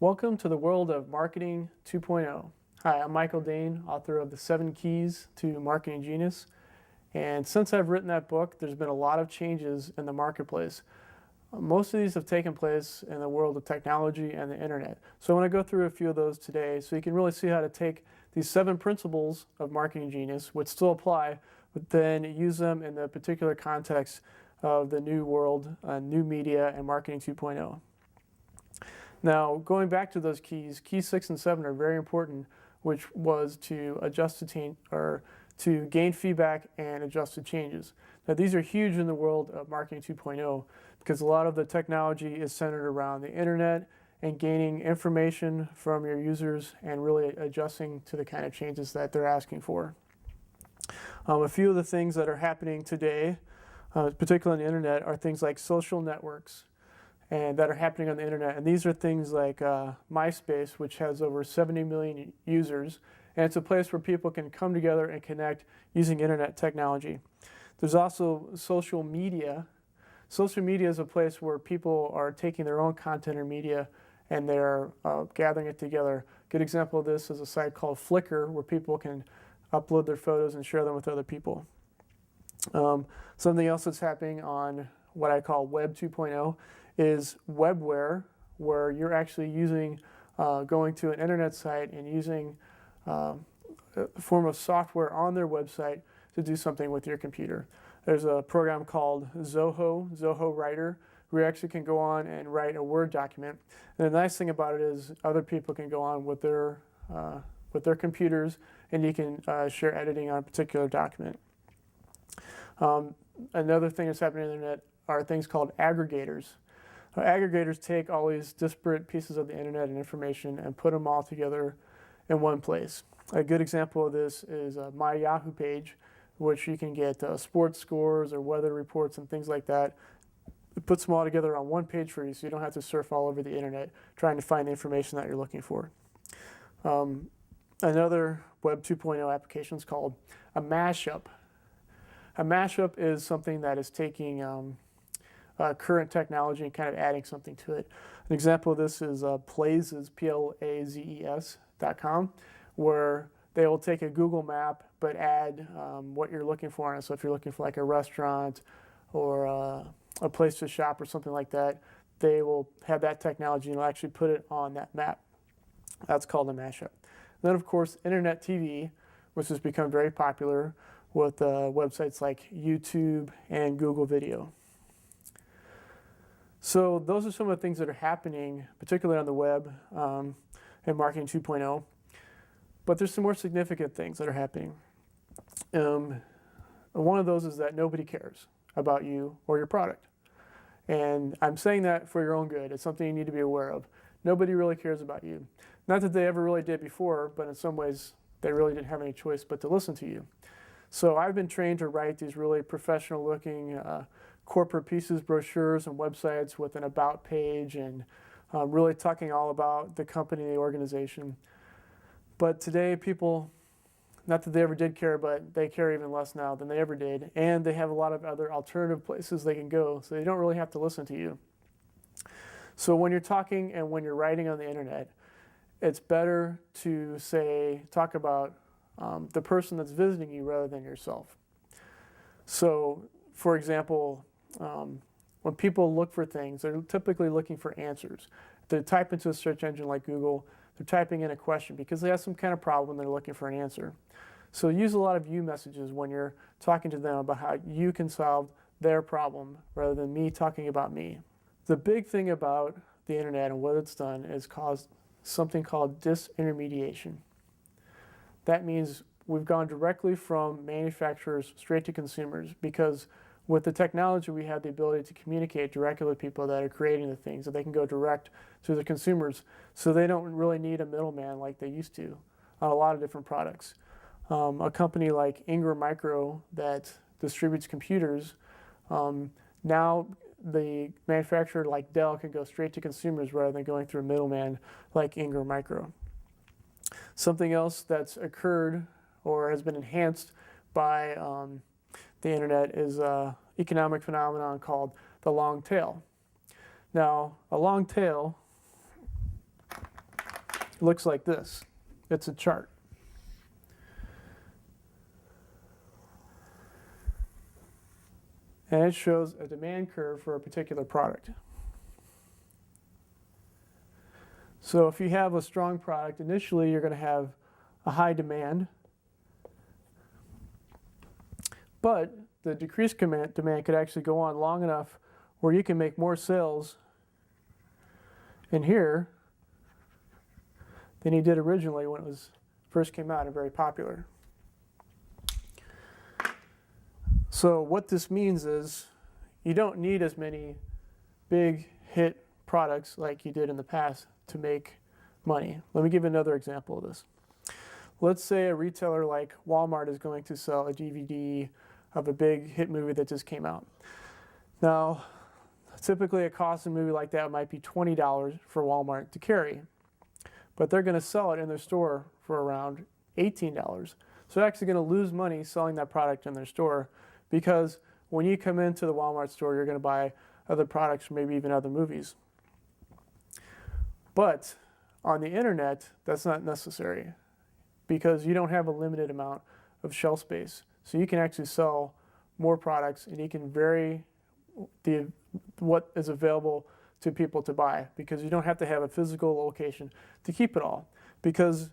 Welcome to the world of Marketing 2.0. Hi, I'm Michael Daehn, author of The 7 Keys to Marketing Genius. And since I've written that book, there's been a lot of changes in the marketplace. Most of these have taken place in the world of technology and the internet. So I want to go through a few of those today so you can really see how to take these 7 principles of marketing genius, which still apply, but then use them in the particular context of the new world, new media, and marketing 2.0. Now, going back to those keys, keys 6 and 7 are very important, which was to adjust to gain feedback and adjust to changes. Now, these are huge in the world of marketing 2.0 because a lot of the technology is centered around the internet and gaining information from your users and really adjusting to the kind of changes that they're asking for. A few of the things that are happening today, particularly on the internet, are things like social networks and that are happening on the internet. And these are things like MySpace, which has over 70 million users. And it's a place where people can come together and connect using internet technology. There's also social media. Social media is a place where people are taking their own content or media and they're gathering it together. A good example of this is a site called Flickr, where people can upload their photos and share them with other people. Something else that's happening on what I call Web 2.0 is Ware, where you're actually using, going to an internet site and using a form of software on their website to do something with your computer. There's a program called Zoho Writer, where you actually can go on and write a Word document. And the nice thing about it is other people can go on with their computers and you can share editing on a particular document. Another thing that's happening on the internet are things called aggregators. Aggregators take all these disparate pieces of the internet and information and put them all together in one place. A good example of this is my Yahoo page, which you can get sports scores or weather reports and things like that. It puts them all together on one page for you so you don't have to surf all over the internet trying to find the information that you're looking for. Another Web 2.0 application is called a MashUp. A MashUp is something that is taking current technology and kind of adding something to it. An example of this is Plazes, Plazes.com, where they will take a Google map but add what you're looking for on it. So if you're looking for like a restaurant or a place to shop or something like that, they will have that technology and will actually put it on that map. That's called a mashup. Then of course, internet TV, which has become very popular with websites like YouTube and Google Video. So those are some of the things that are happening, particularly on the web and marketing 2.0. But there's some more significant things that are happening. One of those is that nobody cares about you or your product. And I'm saying that for your own good. It's something you need to be aware of. Nobody really cares about you. Not that they ever really did before, but in some ways they really didn't have any choice but to listen to you. So I've been trained to write these really professional looking corporate pieces, brochures, and websites with an about page and really talking all about the company, the organization. But today people, not that they ever did care, but they care even less now than they ever did. And they have a lot of other alternative places they can go, so they don't really have to listen to you. So when you're talking and when you're writing on the internet, it's better to talk about the person that's visiting you rather than yourself. So, for example, when people look for things, they're typically looking for answers. They type into a search engine like Google, they're typing in a question because they have some kind of problem and they're looking for an answer. So use a lot of you messages when you're talking to them about how you can solve their problem rather than me talking about me. The big thing about the internet and what it's done is caused something called disintermediation. That means we've gone directly from manufacturers straight to consumers because with the technology we have the ability to communicate directly with people that are creating the things, that they can go direct to the consumers so they don't really need a middleman like they used to on a lot of different products. A company like Ingram Micro that distributes computers, now the manufacturer like Dell can go straight to consumers rather than going through a middleman like Ingram Micro. Something else that's occurred or has been enhanced by the internet is an economic phenomenon called the long tail. Now, a long tail looks like this. It's a chart. And it shows a demand curve for a particular product. So if you have a strong product, initially you're going to have a high demand, but the decreased demand could actually go on long enough where you can make more sales in here than you did originally when it was first came out and very popular. So what this means is you don't need as many big hit products like you did in the past to make money. Let me give you another example of this. Let's say a retailer like Walmart is going to sell a DVD of a big hit movie that just came out. Now, typically a cost of a movie like that might be $20 for Walmart to carry, but they're going to sell it in their store for around $18. So they're actually going to lose money selling that product in their store, because when you come into the Walmart store, you're going to buy other products or maybe even other movies. But on the internet, that's not necessary, because you don't have a limited amount of shelf space. So you can actually sell more products, and you can vary what is available to people to buy, because you don't have to have a physical location to keep it all. Because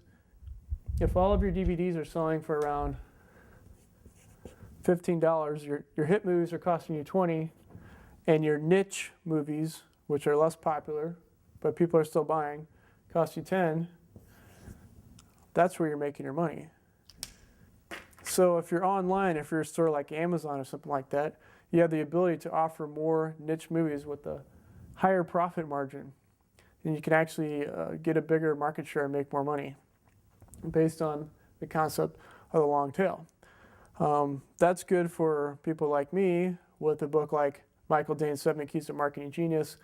if all of your DVDs are selling for around $15, your hit movies are costing you $20, and your niche movies, which are less popular but people are still buying, cost you $10, that's where you're making your money. So if you're online, if you're a store like Amazon or something like that, you have the ability to offer more niche movies with a higher profit margin, and you can actually get a bigger market share and make more money based on the concept of the long tail. That's good for people like me with a book like Michael Daehn's 7 Keys to Marketing Genius,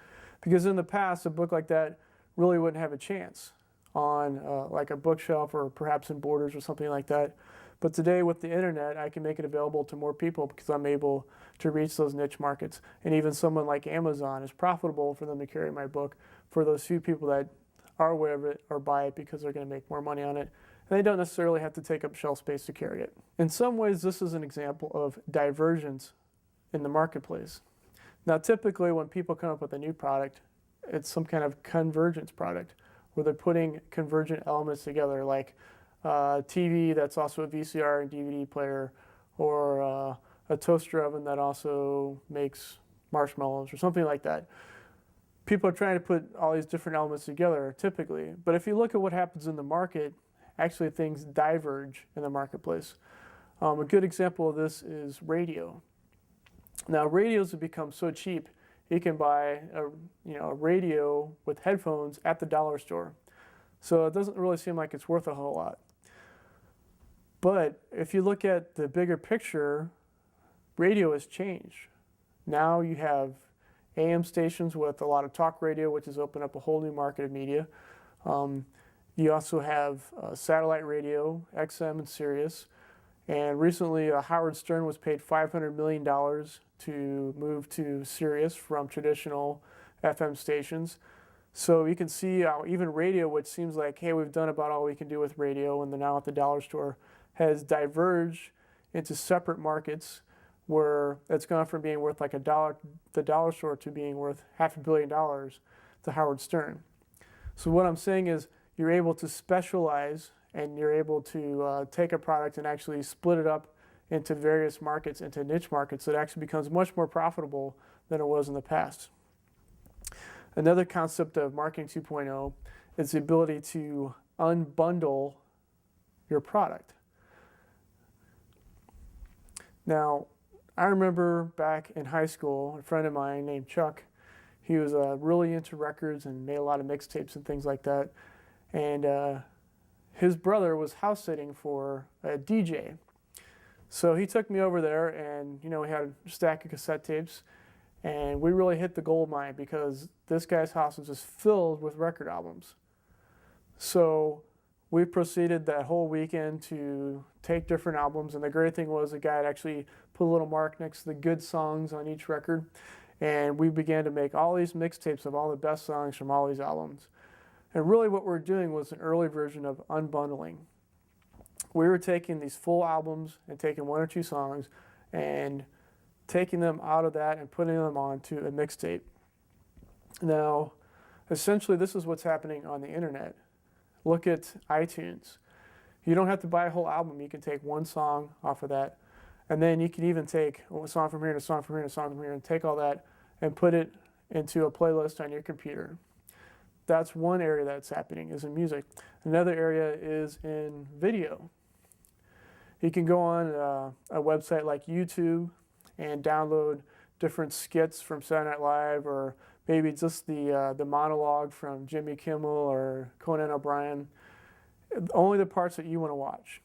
because in the past, a book like that really wouldn't have a chance on like a bookshelf or perhaps in Borders or something like that. But today with the internet, I can make it available to more people because I'm able to reach those niche markets. And even someone like Amazon, is profitable for them to carry my book for those few people that are aware of it or buy it because they're going to make more money on it. And they don't necessarily have to take up shelf space to carry it. In some ways, this is an example of diversions in the marketplace. Now, typically when people come up with a new product, it's some kind of convergence product where they're putting convergent elements together, like TV that's also a VCR and DVD player, or a toaster oven that also makes marshmallows or something like that. People are trying to put all these different elements together typically, but if you look at what happens in the market, actually things diverge in the marketplace. A good example of this is radio. Now, radios have become so cheap, you can buy a radio with headphones at the dollar store. So it doesn't really seem like it's worth a whole lot. But if you look at the bigger picture, radio has changed. Now you have AM stations with a lot of talk radio, which has opened up a whole new market of media. You also have satellite radio, XM and Sirius. And recently, Howard Stern was paid $500 million to move to Sirius from traditional FM stations. So you can see how even radio, which seems like, hey, we've done about all we can do with radio, and they're now at the dollar store, has diverged into separate markets where it's gone from being worth like the dollar store to being worth $500 million to Howard Stern. So what I'm saying is you're able to specialize, and you're able to take a product and actually split it up into various markets, into niche markets, so it actually becomes much more profitable than it was in the past. Another concept of Marketing 2.0 is the ability to unbundle your product. Now, I remember back in high school, a friend of mine named Chuck, he was really into records and made a lot of mixtapes and things like that. And his brother was house sitting for a DJ. So he took me over there, and we had a stack of cassette tapes, and we really hit the gold mine because this guy's house was just filled with record albums. So we proceeded that whole weekend to take different albums, and the great thing was the guy had actually put a little mark next to the good songs on each record, and we began to make all these mixtapes of all the best songs from all these albums. And really what we're doing was an early version of unbundling. We were taking these full albums and taking one or two songs and taking them out of that and putting them onto a mixtape. Now, essentially this is what's happening on the internet. Look at iTunes. You don't have to buy a whole album. You can take one song off of that, and then you can even take a song from here and a song from here and a song from here and take all that and put it into a playlist on your computer. That's one area that's happening, is in music. Another area is in video. You can go on a website like YouTube and download different skits from Saturday Night Live, or maybe just the monologue from Jimmy Kimmel or Conan O'Brien, only the parts that you want to watch.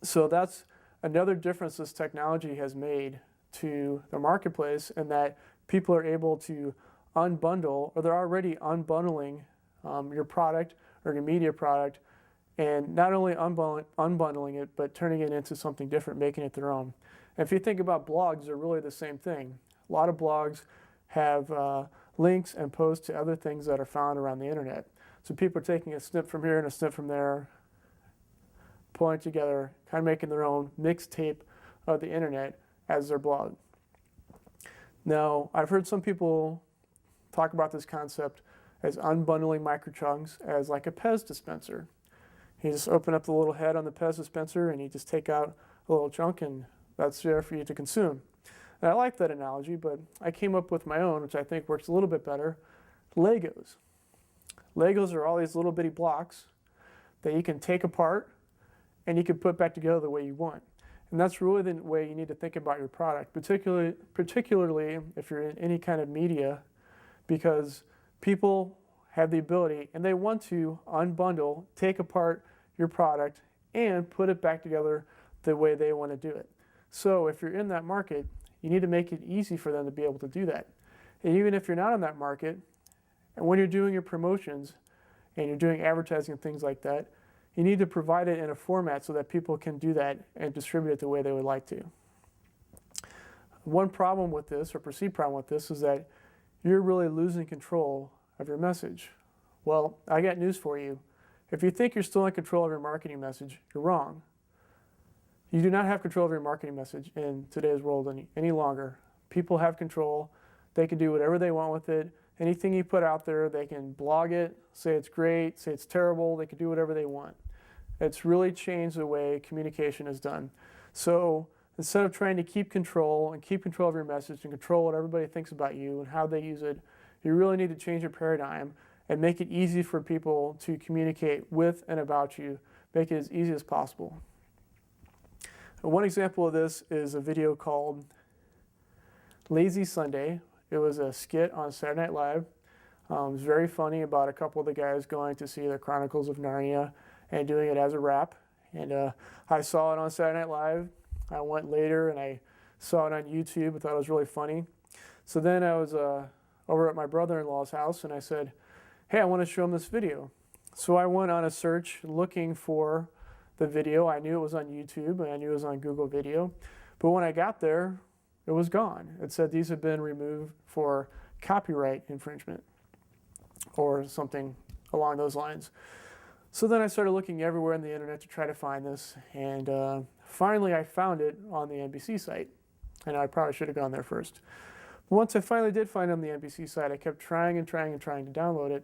So that's another difference this technology has made to the marketplace, in that people are able to unbundle, or they're already unbundling your product or your media product, and not only unbundling it, but turning it into something different, making it their own. And if you think about blogs, they're really the same thing. A lot of blogs have links and posts to other things that are found around the internet. So people are taking a snip from here and a snip from there, pulling it together, kind of making their own mixtape of the internet as their blog. Now, I've heard some people talk about this concept as unbundling microchunks as like a Pez dispenser. You just open up the little head on the Pez dispenser and you just take out a little chunk, and that's there for you to consume. And I like that analogy, but I came up with my own, which I think works a little bit better. Legos. Legos are all these little bitty blocks that you can take apart and you can put back together the way you want. And that's really the way you need to think about your product, particularly if you're in any kind of media, because people have the ability and they want to unbundle, take apart your product, and put it back together the way they want to do it. So if you're in that market, you need to make it easy for them to be able to do that. And even if you're not in that market, and when you're doing your promotions and you're doing advertising and things like that, you need to provide it in a format so that people can do that and distribute it the way they would like to. One problem with this, or perceived problem with this, is that you're really losing control of your message. Well, I got news for you. If you think you're still in control of your marketing message, you're wrong. You do not have control of your marketing message in today's world any longer. People have control. They can do whatever they want with it. Anything you put out there, they can blog it, say it's great, say it's terrible. They can do whatever they want. It's really changed the way communication is done. So instead of trying to keep control of your message and control what everybody thinks about you and how they use it, you really need to change your paradigm and make it easy for people to communicate with and about you. Make it as easy as possible. One example of this is a video called Lazy Sunday. It was a skit on Saturday Night Live. It was very funny, about a couple of the guys going to see the Chronicles of Narnia and doing it as a rap. And I saw it on Saturday Night Live. I went later and I saw it on YouTube. I thought it was really funny. So then I was over at my brother-in-law's house and I said, hey, I want to show him this video. So I went on a search looking for the video. I knew it was on YouTube and I knew it was on Google Video. But when I got there, it was gone. It said these have been removed for copyright infringement or something along those lines. So then I started looking everywhere on the internet to try to find this, and finally I found it on the NBC site. And I probably should have gone there first. But once I finally did find it on the NBC site, I kept trying and trying and trying to download it.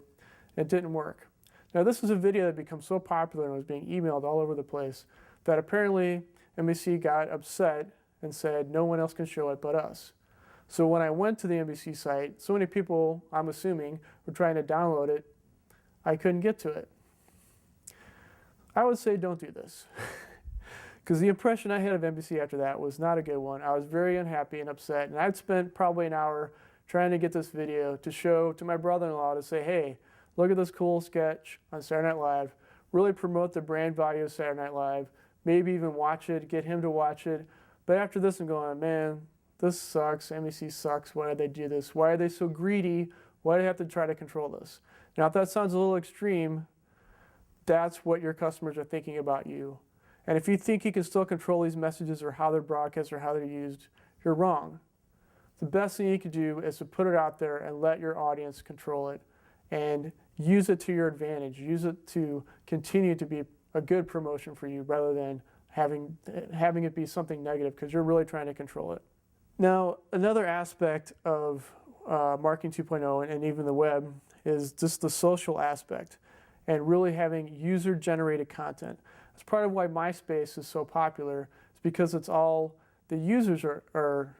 It didn't work. Now this was a video that had become so popular and was being emailed all over the place that apparently NBC got upset and said no one else can show it but us. So when I went to the NBC site, so many people, I'm assuming, were trying to download it, I couldn't get to it. I would say don't do this. Because the impression I had of NBC after that was not a good one. I was very unhappy and upset, and I'd spent probably an hour trying to get this video to show to my brother-in-law to say, hey, look at this cool sketch on Saturday Night Live, really promote the brand value of Saturday Night Live, maybe even watch it, get him to watch it. But after this, I'm going, man, this sucks. NBC sucks. Why did they do this? Why are they so greedy? Why do they have to try to control this? Now, if that sounds a little extreme, that's what your customers are thinking about you. And if you think you can still control these messages or how they're broadcast or how they're used, you're wrong. The best thing you can do is to put it out there and let your audience control it and use it to your advantage. Use it to continue to be a good promotion for you rather than having it be something negative because you're really trying to control it. Now, another aspect of Marketing 2.0 and even the web is just the social aspect and really having user-generated content. That's part of why MySpace is so popular. It's because it's all the users are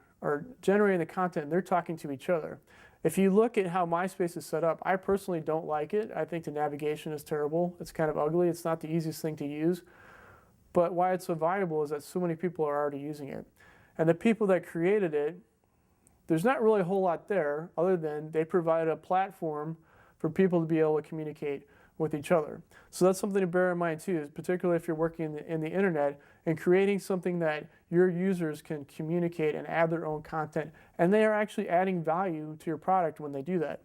generating the content and they're talking to each other. If you look at how MySpace is set up, I personally don't like it. I think the navigation is terrible. It's kind of ugly. It's not the easiest thing to use. But why it's so valuable is that so many people are already using it. And the people that created it, there's not really a whole lot there other than they provided a platform for people to be able to communicate with each other. So that's something to bear in mind too, particularly if you're working in the internet and creating something that your users can communicate and add their own content, and they are actually adding value to your product when they do that.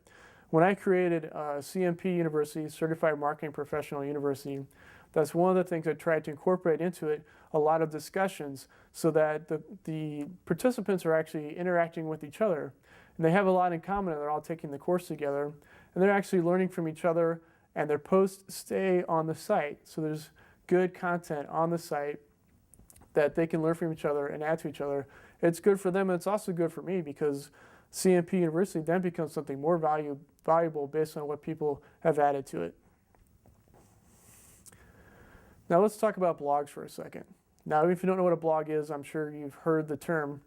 When I created CMP University, Certified Marketing Professional University, that's one of the things I tried to incorporate into it, a lot of discussions so that the participants are actually interacting with each other. And they have a lot in common, and they're all taking the course together, and they're actually learning from each other, and their posts stay on the site. So there's good content on the site that they can learn from each other and add to each other. It's good for them, and it's also good for me because CMP University then becomes something more valuable based on what people have added to it. Now let's talk about blogs for a second. Now, if you don't know what a blog is, I'm sure you've heard the term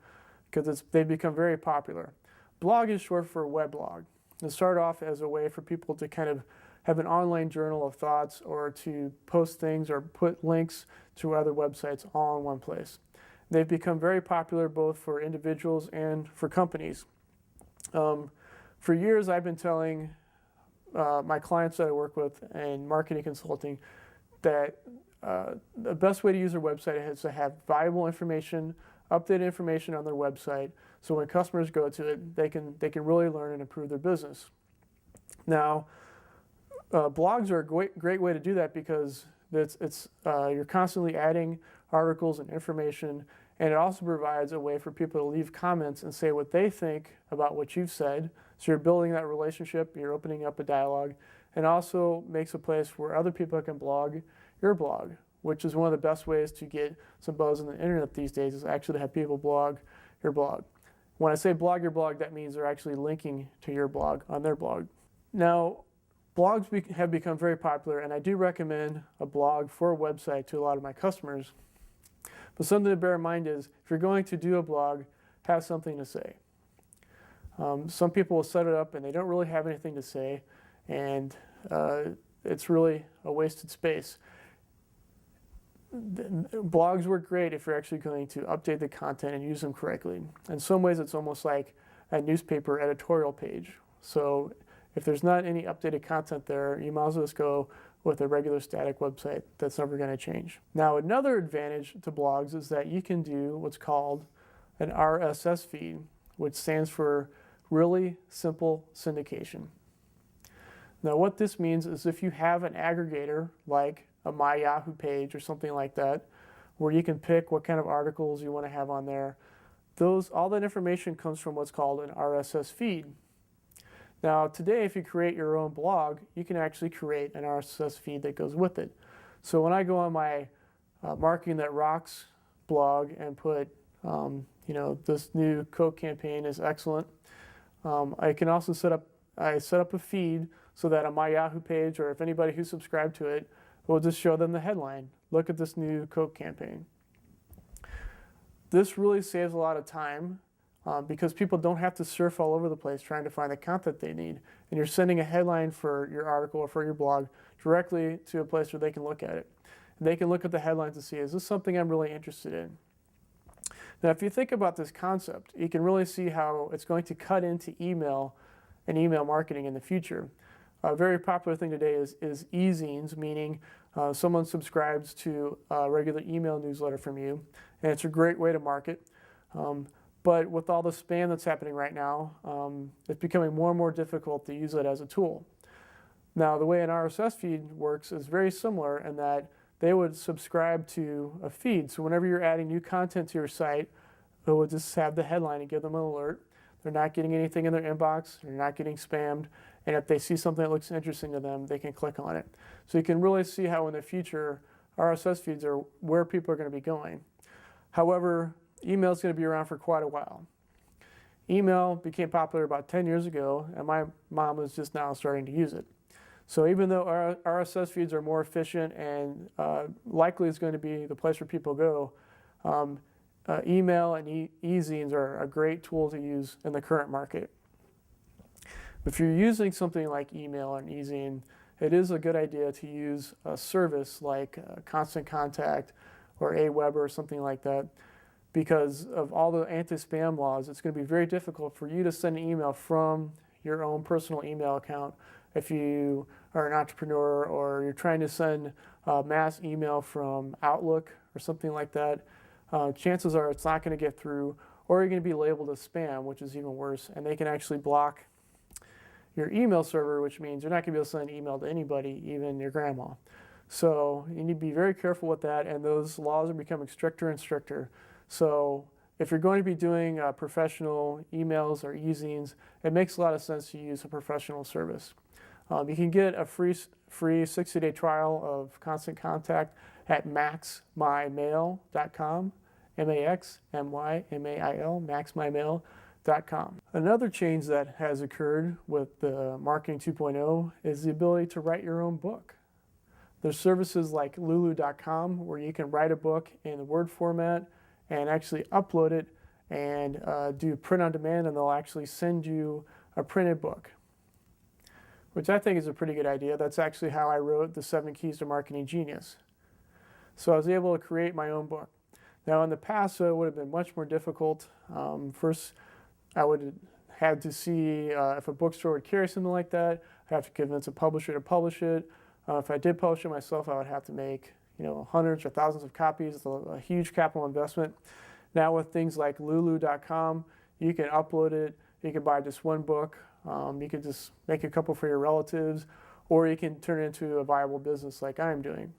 because they've become very popular. Blog is short for weblog. It started off as a way for people to kind of have an online journal of thoughts or to post things or put links to other websites all in one place. They've become very popular both for individuals and for companies. For years, I've been telling my clients that I work with in marketing consulting that the best way to use their website is to have valuable information, updated information on their website, so when customers go to it, they can really learn and improve their business. Now, blogs are a great way to do that because you're constantly adding articles and information, and it also provides a way for people to leave comments and say what they think about what you've said. So you're building that relationship, you're opening up a dialogue, and also makes a place where other people can blog your blog, which is one of the best ways to get some buzz on the internet these days, is actually to have people blog your blog. When I say blog your blog, that means they're actually linking to your blog on their blog. Now, blogs have become very popular, and I do recommend a blog for a website to a lot of my customers. But something to bear in mind is, if you're going to do a blog, have something to say. Some people will set it up and they don't really have anything to say, and it's really a wasted space. Blogs work great if you're actually going to update the content and use them correctly. In some ways, it's almost like a newspaper editorial page. So if there's not any updated content there, you might as well just go with a regular static website that's never going to change. Now, another advantage to blogs is that you can do what's called an RSS feed, which stands for Really Simple Syndication. Now, what this means is if you have an aggregator like a My Yahoo page or something like that, where you can pick what kind of articles you want to have on there, all that information comes from what's called an RSS feed. Now, today, if you create your own blog, you can actually create an RSS feed that goes with it. So when I go on my Marketing That Rocks blog and put, this new Coke campaign is excellent, I can also set up a feed so that on my Yahoo page, or if anybody who's subscribed to it, we'll just show them the headline. Look at this new Coke campaign. This really saves a lot of time because people don't have to surf all over the place trying to find the content they need. And you're sending a headline for your article or for your blog directly to a place where they can look at it. And they can look at the headlines and see, is this something I'm really interested in? Now, if you think about this concept, you can really see how it's going to cut into email and email marketing in the future. A very popular thing today is e-zines, meaning someone subscribes to a regular email newsletter from you, and it's a great way to market. But with all the spam that's happening right now, it's becoming more and more difficult to use it as a tool. Now, the way an RSS feed works is very similar in that they would subscribe to a feed. So whenever you're adding new content to your site, it would just have the headline and give them an alert. they're not getting anything in their inbox, they're not getting spammed, and if they see something that looks interesting to them, they can click on it. So you can really see how in the future RSS feeds are where people are going to be going. However, email is going to be around for quite a while. Email became popular about 10 years ago, and my mom is just now starting to use it. So even though our RSS feeds are more efficient and likely is going to be the place where people go, email and e-zines are a great tool to use in the current market. If you're using something like email and e-zine, it is a good idea to use a service like Constant Contact or Aweber or something like that. Because of all the anti-spam laws, it's going to be very difficult for you to send an email from your own personal email account if you are an entrepreneur or you're trying to send mass email from Outlook or something like that. Chances are it's not going to get through, or you're going to be labeled as spam, which is even worse, and they can actually block your email server, which means you're not going to be able to send an email to anybody, even your grandma. So you need to be very careful with that, and those laws are becoming stricter and stricter. So if you're going to be doing professional emails or e-zines, it makes a lot of sense to use a professional service. You can get a free 60-day trial of Constant Contact at maxmymail.com, M-A-X-M-Y-M-A-I-L, maxmymail.com. Another change that has occurred with the Marketing 2.0 is the ability to write your own book. There's services like lulu.com where you can write a book in Word format and actually upload it and do print on demand, and they'll actually send you a printed book, which I think is a pretty good idea. That's actually how I wrote the 7 Keys to Marketing Genius. So I was able to create my own book. Now in the past, it would have been much more difficult. First, I would have had to see if a bookstore would carry something like that. I'd have to convince a publisher to publish it. If I did publish it myself, I would have to make hundreds or thousands of copies. It's a huge capital investment. Now with things like lulu.com, you can upload it. You can buy just one book. You can just make a couple for your relatives, or you can turn it into a viable business like I'm doing.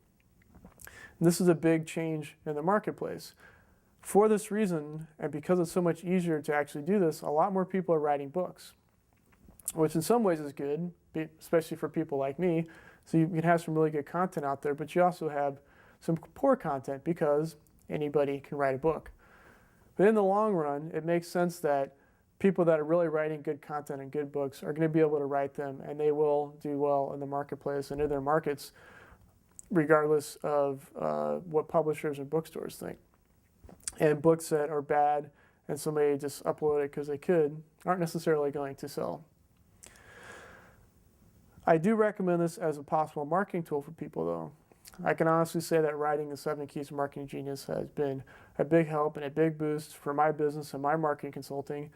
And this is a big change in the marketplace. For this reason, and because it's so much easier to actually do this, a lot more people are writing books, which in some ways is good, especially for people like me. So you can have some really good content out there, but you also have some poor content because anybody can write a book. But in the long run, it makes sense that people that are really writing good content and good books are going to be able to write them, and they will do well in the marketplace and in their markets, regardless of what publishers and bookstores think. And books that are bad and somebody just upload it because they could aren't necessarily going to sell. I do recommend this as a possible marketing tool for people, though. I can honestly say that writing the 7 Keys to Marketing Genius has been a big help and a big boost for my business and my marketing consulting.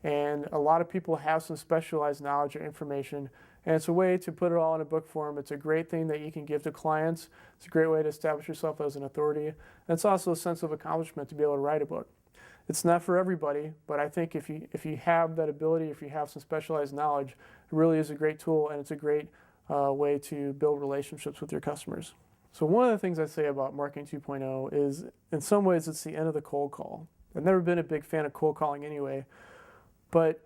And a lot of people have some specialized knowledge or information, and it's a way to put it all in a book form. It's a great thing that you can give to clients. It's a great way to establish yourself as an authority. And it's also a sense of accomplishment to be able to write a book. It's not for everybody, but I think if you have that ability, if you have some specialized knowledge, it really is a great tool, and it's a great way to build relationships with your customers. So one of the things I say about Marketing 2.0 is, in some ways, it's the end of the cold call. I've never been a big fan of cold calling anyway, but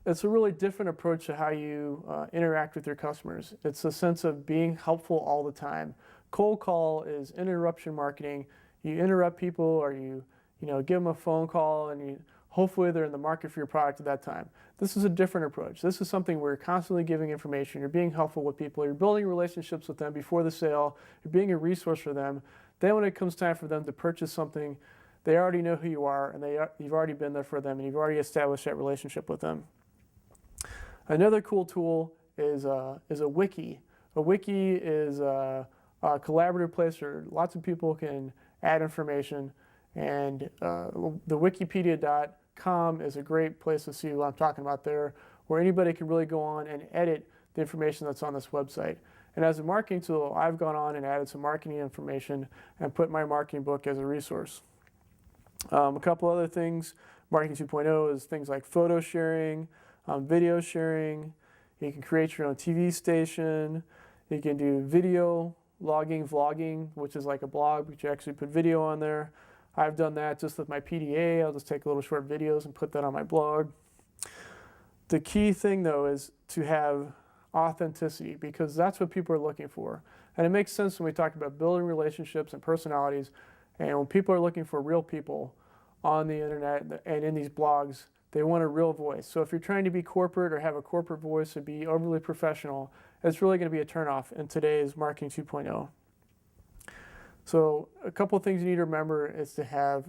it's a really different approach to how you interact with your customers. It's a sense of being helpful all the time. Cold call is interruption marketing. You interrupt people, or you give them a phone call, and hopefully they're in the market for your product at that time. This is a different approach. This is something where you're constantly giving information. You're being helpful with people. You're building relationships with them before the sale. You're being a resource for them. Then when it comes time for them to purchase something, they already know who you are, and you've already been there for them, and you've already established that relationship with them. Another cool tool is a wiki. A wiki is a collaborative place where lots of people can add information, and the wikipedia.com is a great place to see what I'm talking about there, where anybody can really go on and edit the information that's on this website. And as a marketing tool, I've gone on and added some marketing information and put my marketing book as a resource. A couple other things, Marketing 2.0 is things like photo sharing, video sharing. You can create your own TV station. You can do video logging, vlogging, which is like a blog, but you actually put video on there. I've done that just with my PDA. I'll just take little short videos and put that on my blog. The key thing though is to have authenticity, because that's what people are looking for. And it makes sense when we talk about building relationships and personalities, and when people are looking for real people on the internet and in these blogs, they want a real voice. So if you're trying to be corporate or have a corporate voice or be overly professional, it's really going to be a turnoff in today's marketing 2.0. So a couple of things you need to remember is to have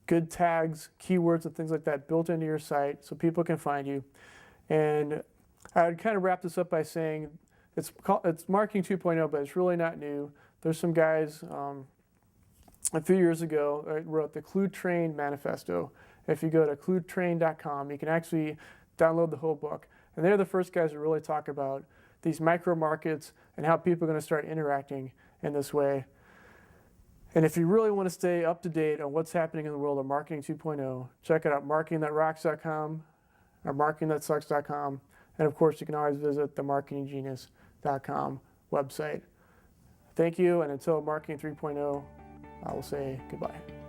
good tags, keywords, and things like that built into your site so people can find you. And I would kind of wrap this up by saying it's marketing 2.0, but it's really not new. There's some guys a few years ago wrote the Clue Train Manifesto. If you go to cluetrain.com, you can actually download the whole book. And they're the first guys to really talk about these micro markets and how people are going to start interacting in this way. And if you really want to stay up to date on what's happening in the world of marketing 2.0, check it out, marketingthatrocks.com or marketingthatsucks.com. And of course, you can always visit the marketinggenius.com website. Thank you, and until Marketing 3.0, I will say goodbye.